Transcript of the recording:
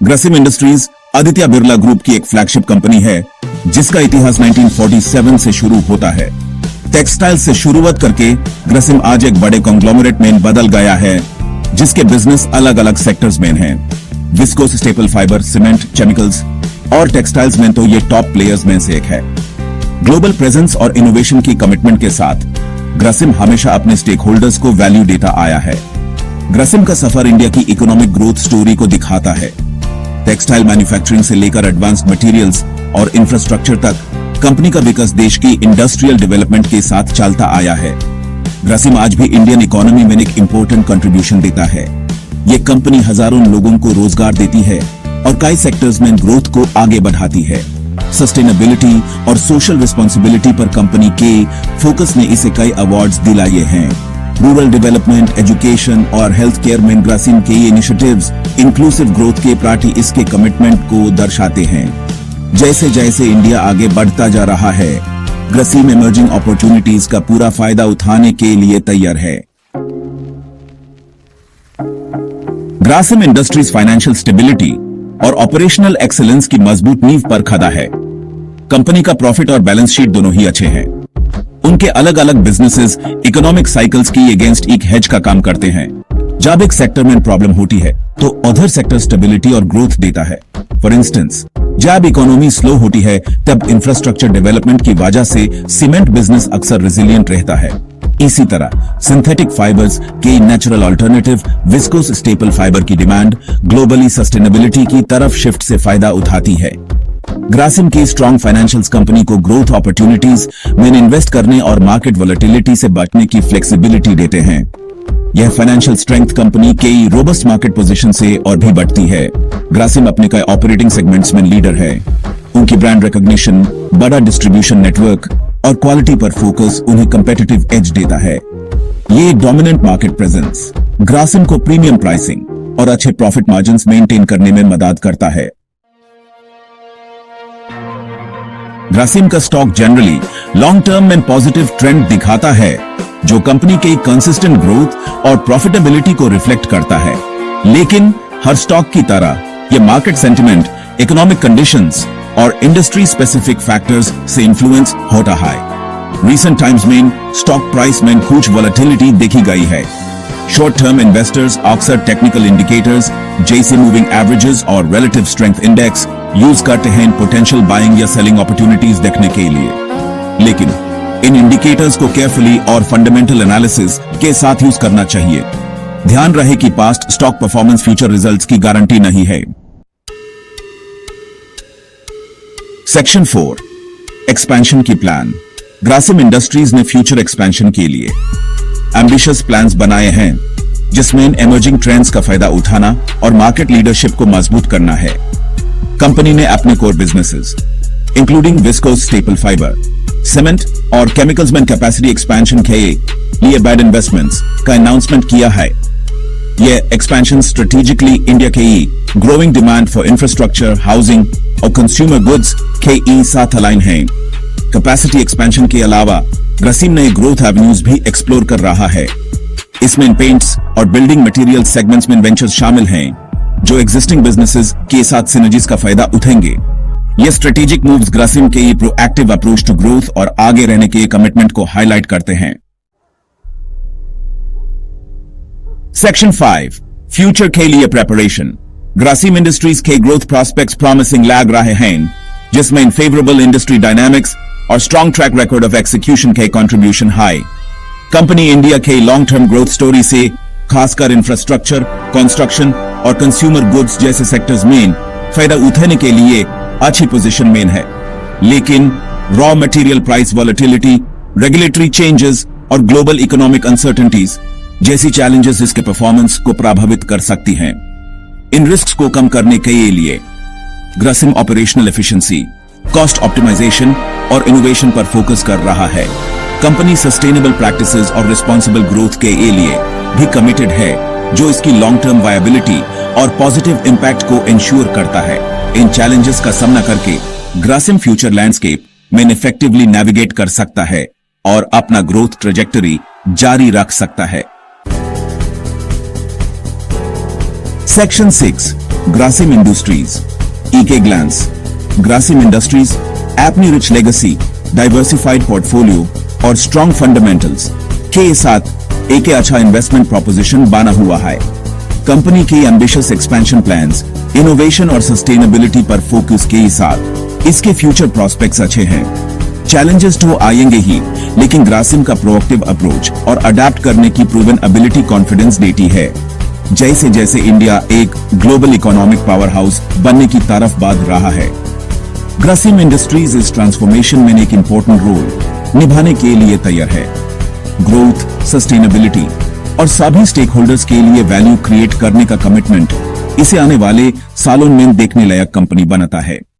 Grasim industries Aditya Birla group की एक flagship company है जिसका इतिहास 1947 से शुरू होता है। टेक्सटाइल से शुरुआत करके ग्रासिम आज एक बड़े कॉन्ग्लोमरेट में बदल गया है जिसके बिजनेस अलग अलग सेक्टर्स में हैं। Viscose staple fibre, cement, chemicals और टेक्सटाइल्स में तो ये टॉप प्लेयर्स में से एक है। ग्लोबल प्रेजेंस और इनोवेशन की कमिटमेंट के साथ ग्रासिम हमेशा अपने स्टेक होल्डर्स को वैल्यू देता आया है। ग्रासिम का सफर इंडिया की इकोनॉमिक ग्रोथ स्टोरी को दिखाता है। टेक्सटाइल मैन्युफैक्चरिंग से लेकर एडवांस्ड मटेरियल्स और इंफ्रास्ट्रक्चर तक कंपनी का विकास देश की इंडस्ट्रियल डेवलपमेंट के साथ चलता आया है। ग्रासिम आज भी इंडियन इकोनॉमी में एक इंपॉर्टेंट कंट्रीब्यूशन देता है। ये कंपनी हजारों लोगों को रोजगार देती है और कई सेक्टर्स में ग्रोथ को आगे बढ़ाती है। सस्टेनेबिलिटी और सोशल रिस्पॉन्सिबिलिटी पर कंपनी के फोकस ने इसे कई अवार्ड्स दिलाए हैं। रूरल डेवलपमेंट, एजुकेशन और हेल्थ केयर में ग्रासिम के ये इनिशिएटिव्स इंक्लूसिव ग्रोथ के प्रति इसके कमिटमेंट को दर्शाते हैं। जैसे जैसे इंडिया आगे बढ़ता जा रहा है, ग्रासिम इमर्जिंग अपॉर्चुनिटीज का पूरा फायदा उठाने के लिए तैयार है। ग्रासिम इंडस्ट्रीज फाइनेंशियल स्टेबिलिटी और ऑपरेशनल एक्सीलेंस की मजबूत नींव पर खड़ा है। कंपनी का प्रॉफिट और बैलेंस शीट दोनों ही अच्छे हैं। उनके अलग अलग बिजनेसेस इकोनॉमिक साइकिल्स की अगेंस्ट एक हेज का काम करते हैं। जब एक सेक्टर में प्रॉब्लम होती है तो अदर सेक्टर स्टेबिलिटी और ग्रोथ देता है। फॉर इंस्टेंस, जब इकोनॉमी स्लो होती है तब इंफ्रास्ट्रक्चर डेवलपमेंट की वजह से सीमेंट बिजनेस अक्सर रेजिलिएंट रहता है। इसी तरह सिंथेटिक फाइबर्स के natural alternative viscose staple fibre की डिमांड ग्लोबली सस्टेनेबिलिटी की तरफ शिफ्ट से फायदा उठाती है। ग्रासिम की स्ट्रॉन्ग फाइनेंशियल्स कंपनी को ग्रोथ अपॉर्चुनिटीज में इन्वेस्ट करने और मार्केट वोलेटिलिटी से बचने की फ्लेक्सिबिलिटी देते हैं। यह फाइनेंशियल स्ट्रेंथ कंपनी के रोबस्ट मार्केट पोजीशन से और भी बढ़ती है। ग्रासिम अपने कई ऑपरेटिंग सेगमेंट्स में लीडर है। उनकी ब्रांड रिकॉग्निशन, बड़ा डिस्ट्रीब्यूशन नेटवर्क और क्वालिटी पर फोकस उन्हें कंपेटिटिव एज देता है। ये डोमिनेंट मार्केट प्रेजेंस ग्रासिम को प्रीमियम प्राइसिंग और अच्छे प्रॉफिट मार्जिन्स मेंटेन करने में मदद करता है। ग्रासिम का स्टॉक जनरली लॉन्ग टर्म में पॉजिटिव ट्रेंड दिखाता है जो कंपनी के कंसिस्टेंट ग्रोथ और प्रॉफिटेबिलिटी को रिफ्लेक्ट करता है। लेकिन हर स्टॉक की तरह यह मार्केट सेंटिमेंट, इकोनॉमिक कंडीशंस और इंडस्ट्री स्पेसिफिक फैक्टर्स से इन्फ्लुएंस होता है। रिसेंट टाइम्स में स्टॉक प्राइस में कुछ वॉलेटिलिटी देखी गई है। शॉर्ट टर्म इन्वेस्टर्स अक्सर टेक्निकल इंडिकेटर्स जैसे मूविंग एवरेजेस और रिलेटिव स्ट्रेंथ इंडेक्स यूज करते हैं पोटेंशियल बाइंग या सेलिंग अपॉर्चुनिटीज देखने के लिए। लेकिन इन इंडिकेटर्स को केयरफुली और फंडामेंटल एनालिसिस के साथ यूज करना चाहिए। ध्यान रहे कि past stock performance future results की गारंटी नहीं है। सेक्शन 4, एक्सपेंशन की प्लान। ग्रासिम इंडस्ट्रीज ने फ्यूचर एक्सपेंशन के लिए एम्बिशियस प्लान्स बनाए हैं जिसमें इमर्जिंग ट्रेंड्स का फायदा उठाना और मार्केट लीडरशिप को मजबूत करना है। कंपनी ने अपने core businesses including viscose staple fibre, cement और केमिकल्स में कैपेसिटी एक्सपेंशन के लिए बैड इन्वेस्टमेंट्स का अनाउंसमेंट किया है। यह एक्सपेंशन स्ट्रेटेजिकली इंडिया के growing demand for infrastructure, housing और कंज्यूमर गुड्स के साथ अलाइन है। कैपेसिटी एक्सपेंशन के अलावा ग्रासिम नए ग्रोथ एवेन्यूज भी एक्सप्लोर कर रहा है। इसमें पेंट्स और बिल्डिंग मटेरियल सेगमेंट्स में वेंचर्स शामिल हैं जो एग्जिस्टिंग बिजनेसेस के साथ सिनर्जीज का फायदा उठाएंगे। ये स्ट्रेटेजिक मूव्स ग्रासिम के प्रोएक्टिव अप्रोच टू ग्रोथ और आगे रहने के कमिटमेंट को हाईलाइट करते हैं। सेक्शन 5, फ्यूचर के लिए प्रेपरेशन। ग्रासिम इंडस्ट्रीज के ग्रोथ प्रॉस्पेक्ट्स प्रॉमिसिंग लग रहे हैं जिसमें फेवरेबल इंडस्ट्री डायनामिक्स और strong track record of execution के कंट्रीब्यूशन हाई। कंपनी इंडिया के लॉन्ग टर्म ग्रोथ स्टोरी से खासकर इंफ्रास्ट्रक्चर, कंस्ट्रक्शन और कंज्यूमर गुड्स जैसे सेक्टर्स में फायदा उठाने के लिए अच्छी पोजीशन में है। लेकिन raw material price volatility, regulatory changes और ग्लोबल इकोनॉमिक अनसर्टेनिटीज जैसी चैलेंजेस इसके परफॉर्मेंस को प्रभावित कर सकती हैं। इन रिस्क्स को कम करने के लिए Grasim operational efficiency, cost optimisation और इनोवेशन पर फोकस कर रहा है। कंपनी सस्टेनेबल प्रैक्टिसेस और रिस्पॉन्सिबल ग्रोथ के लिए भी कमिटेड है जो इसकी लॉन्ग टर्म वायबिलिटी और पॉजिटिव इंपैक्ट को इंश्योर करता है। इन चैलेंजेस का सामना करके ग्रासिम फ्यूचर लैंडस्केप में इफेक्टिवली नेविगेट कर सकता है और अपना ग्रोथ ट्रेजेक्टरी जारी रख सकता है। Section 6, Grasim Industries, EK glance. Grasim Industries अपनी रिच लेगेसी, डाइवर्सिफाइड पोर्टफोलियो और स्ट्रॉन्ग फंडामेंटल्स के साथ एक अच्छा इन्वेस्टमेंट प्रोपोजिशन बना हुआ है। कंपनी की एम्बिशियस एक्सपेंशन प्लान्स, इनोवेशन और सस्टेनेबिलिटी पर फोकस के साथ इसके फ्यूचर प्रोस्पेक्ट्स अच्छे हैं। चैलेंजेस तो आएंगे ही, लेकिन ग्रासिम का प्रोएक्टिव अप्रोच और अडेप्ट करने की प्रूवन एबिलिटी कॉन्फिडेंस देती है। जैसे जैसे इंडिया एक ग्लोबल इकोनॉमिक पावर हाउस बनने की तरफ बढ़ रहा है, ग्रासिम इंडस्ट्रीज इस ट्रांसफॉर्मेशन में एक इंपॉर्टेंट रोल निभाने के लिए तैयार है। ग्रोथ, सस्टेनेबिलिटी और सभी स्टेक होल्डर्स के लिए वैल्यू क्रिएट करने का कमिटमेंट इसे आने वाले सालों में देखने लायक कंपनी बनाता है।